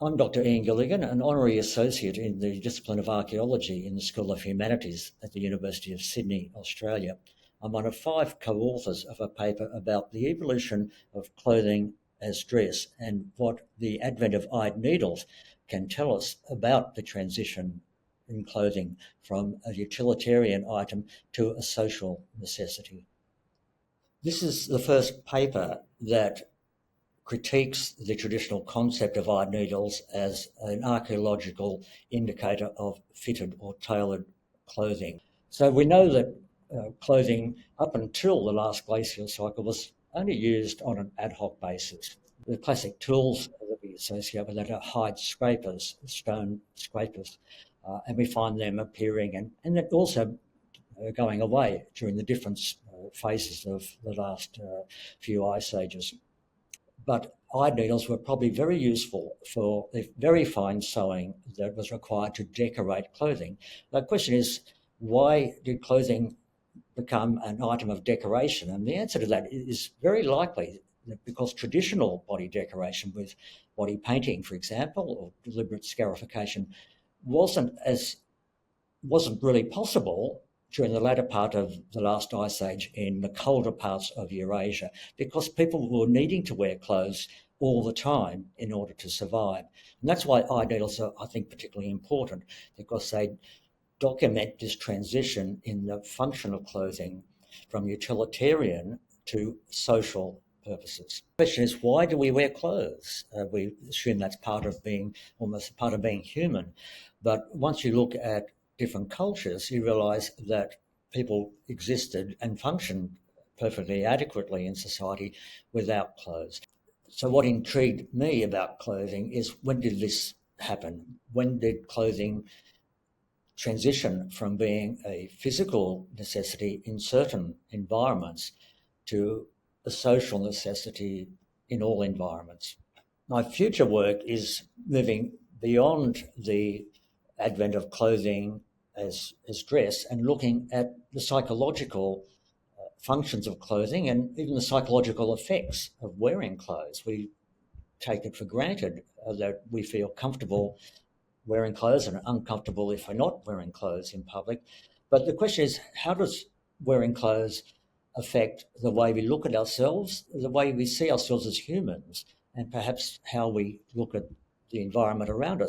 I'm Dr. Ian Gilligan, an Honorary Associate in the discipline of Archaeology in the School of Humanities at the University of Sydney, Australia. I'm one of 5 co-authors of a paper about the evolution of clothing as dress and what the advent of eyed needles can tell us about the transition in clothing from a utilitarian item to a social necessity. This is the first paper that critiques the traditional concept of eyed needles as an archaeological indicator of fitted or tailored clothing. So we know that clothing up until the last glacial cycle was only used on an ad hoc basis. The classic tools that we associate with that are hide scrapers, stone scrapers, and we find them appearing and that also going away during the different phases of the last few ice ages. But eyed needles were probably very useful for the very fine sewing that was required to decorate clothing. The question is, why did clothing become an item of decoration? And the answer to that is very likely because traditional body decoration with body painting, for example, or deliberate scarification wasn't really possible during the latter part of the last ice age in the colder parts of Eurasia, because people were needing to wear clothes all the time in order to survive. And that's why eyed needles are, I think, particularly important, because they document this transition in the function of clothing from utilitarian to social purposes. The question is, why do we wear clothes? We assume that's almost part of being human. But once you look at different cultures, you realise that people existed and functioned perfectly adequately in society without clothes. So what intrigued me about clothing is, when did this happen? When did clothing transition from being a physical necessity in certain environments to a social necessity in all environments? My future work is moving beyond the advent of clothing as dress and looking at the psychological functions of clothing and even the psychological effects of wearing clothes. We take it for granted that we feel comfortable wearing clothes and uncomfortable if we're not wearing clothes in public. But the question is, how does wearing clothes affect the way we look at ourselves, the way we see ourselves as humans, and perhaps how we look at the environment around us?